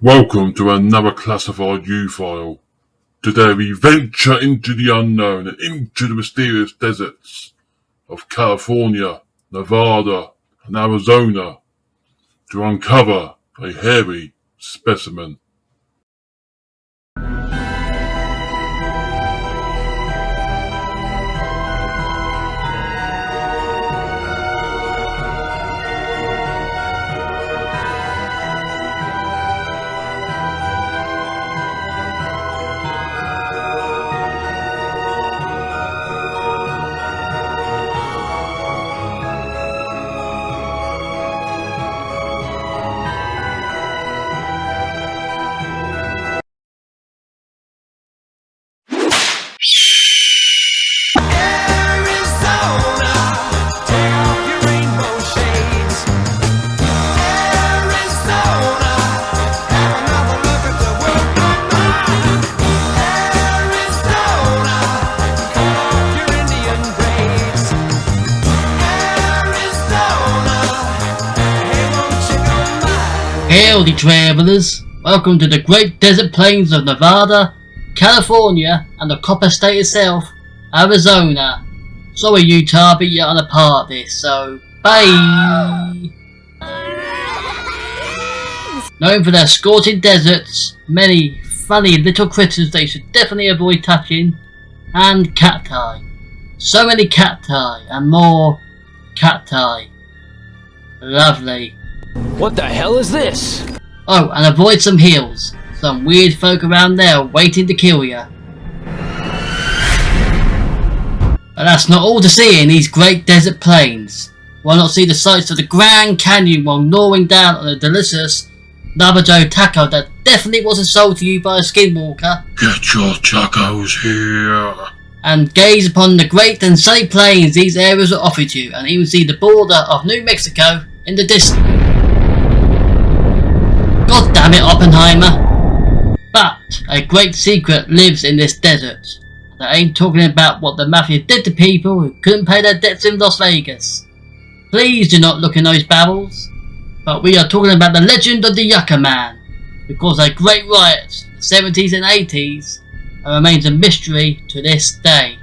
Welcome to another classified U-file. Today we venture into the unknown and into the mysterious deserts of California, Nevada and Arizona to uncover a hairy specimen. Howdy travellers, welcome to the great desert plains of Nevada, California and the Copper State itself, Arizona. Sorry Utah, but you're on a part of this, so bye! Known for their scorching deserts, many funny little critters that you should definitely avoid touching, and cacti. So many cacti and more cacti. Lovely. What the hell is this? Oh, and avoid some hills. Some weird folk around there waiting to kill ya. But that's not all to see in these great desert plains. Why not see the sights of the Grand Canyon while gnawing down on a delicious Navajo taco that definitely wasn't sold to you by a skinwalker? Get your tacos here. And gaze upon the great and sunny plains these areas are offered you, and even see the border of New Mexico in the distance. God damn it, Oppenheimer! But a great secret lives in this desert. And I ain't talking about what the mafia did to people who couldn't pay their debts in Las Vegas. Please do not look in those barrels. But we are talking about the legend of the Yucca Man, who caused a great riot in the 70s and 80s and remains a mystery to this day.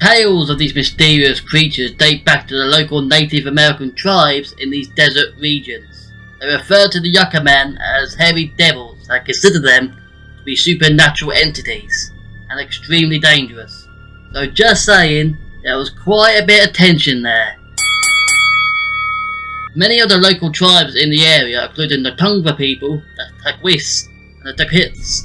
Tales of these mysterious creatures date back to the local Native American tribes in these desert regions. They refer to the Yucca Man as hairy devils and consider them to be supernatural entities and extremely dangerous. So just saying, there was quite a bit of tension there. Many of the local tribes in the area, including the Tongva people, the Taquis and the Taquits,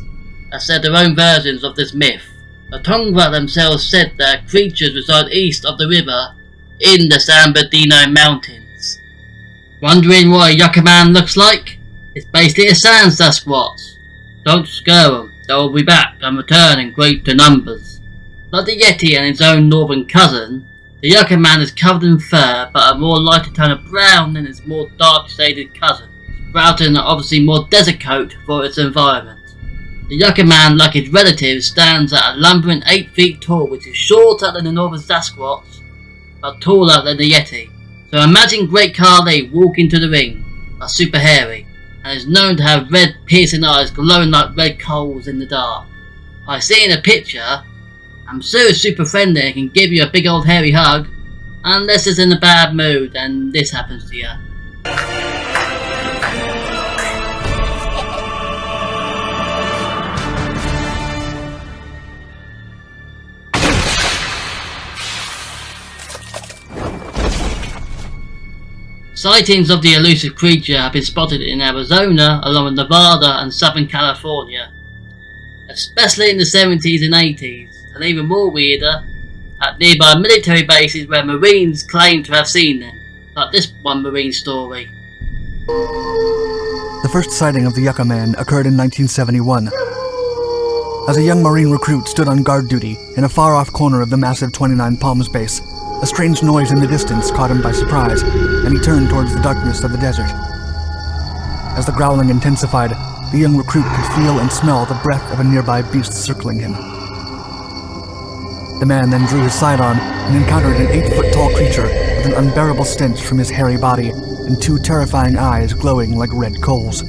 have said their own versions of this myth. The Tongva themselves said their creatures reside east of the river in the San Bernardino Mountains. Wondering what a Yucca Man looks like? It's basically a sand Sasquatch. Don't scare them, they will be back and return in greater numbers. Like the Yeti and its own northern cousin, the Yucca Man is covered in fur but a more lighter tone of brown than its more dark shaded cousin, sprouting an obviously more desert coat for its environment. The Yucca Man, like its relatives, stands at a lumbering 8 feet tall, which is shorter than the northern Sasquatch, but taller than the Yeti. So imagine Great Khali walking to the ring, but super hairy, and is known to have red piercing eyes glowing like red coals in the dark. I see in a picture, I'm so super friendly and can give you a big old hairy hug, unless it's in a bad mood and this happens to you. Sightings of the elusive creature have been spotted in Arizona, along with Nevada and Southern California, especially in the 70s and 80s, and even more weirder, at nearby military bases where Marines claim to have seen them, like this one Marine story. The first sighting of the Yucca Man occurred in 1971. As a young Marine recruit stood on guard duty in a far-off corner of the massive 29 Palms base, a strange noise in the distance caught him by surprise, and he turned towards the darkness of the desert. As the growling intensified, the young recruit could feel and smell the breath of a nearby beast circling him. The man then drew his sidearm and encountered an 8-foot-tall creature with an unbearable stench from his hairy body and 2 terrifying eyes glowing like red coals.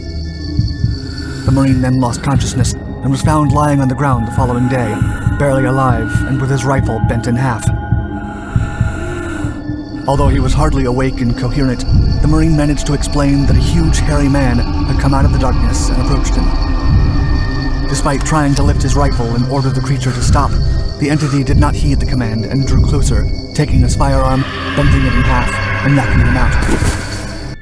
The Marine then lost consciousness and was found lying on the ground the following day, barely alive and with his rifle bent in half. Although he was hardly awake and coherent, the Marine managed to explain that a huge hairy man had come out of the darkness and approached him. Despite trying to lift his rifle and order the creature to stop, the entity did not heed the command and drew closer, taking his firearm, bending it in half, and knocking him out.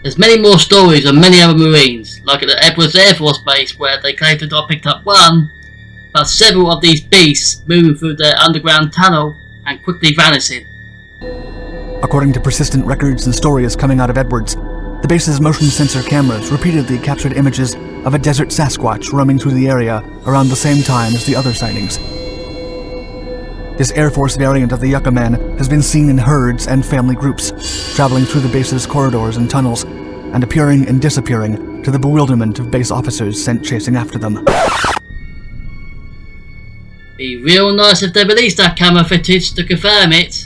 There's many more stories of many other Marines, like at the Edwards Air Force Base where they claim to have picked up one, but several of these beasts moving through their underground tunnel and quickly vanishing. According to persistent records and stories coming out of Edwards, the base's motion sensor cameras repeatedly captured images of a desert Sasquatch roaming through the area around the same time as the other sightings. This Air Force variant of the Yucca Man has been seen in herds and family groups, traveling through the base's corridors and tunnels, and appearing and disappearing to the bewilderment of base officers sent chasing after them. Be real nice if they released that camera footage to confirm it.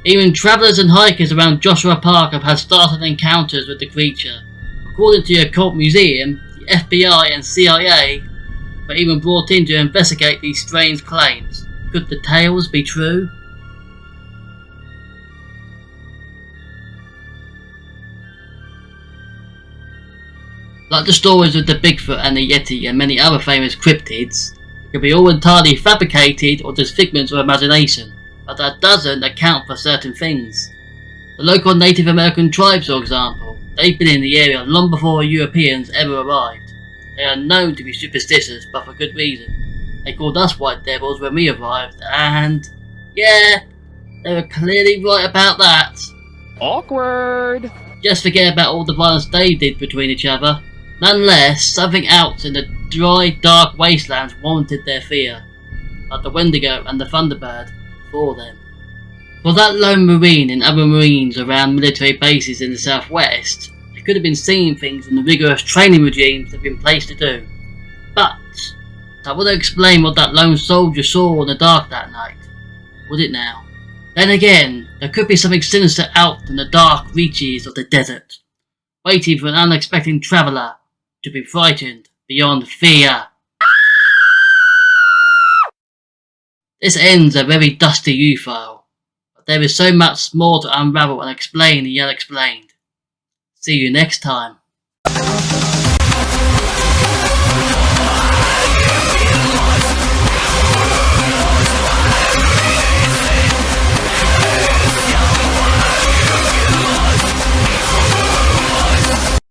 Even travellers and hikers around Joshua Park have had startling encounters with the creature. According to the Occult Museum, the FBI and CIA were even brought in to investigate these strange claims. Could the tales be true? Like the stories of the Bigfoot and the Yeti and many other famous cryptids, it could be all entirely fabricated or just figments of imagination, but that doesn't account for certain things. The local Native American tribes, for example, they've been in the area long before Europeans ever arrived. They are known to be superstitious, but for good reason. They called us white devils when we arrived, and yeah, they were clearly right about that. Awkward. Just forget about all the violence they did between each other. Nonetheless, something else in the dry, dark wastelands warranted their fear, like the Wendigo and the Thunderbird before them. For that lone Marine and other Marines around military bases in the southwest, they could have been seeing things in the rigorous training regimes they've been placed to do. But I wouldn't explain what that lone soldier saw in the dark that night, would it now? Then again, there could be something sinister out in the dark reaches of the desert, waiting for an unexpected traveller to be frightened beyond fear. This ends a very dusty U-file, but there is so much more to unravel and explain the unexplained. See you next time.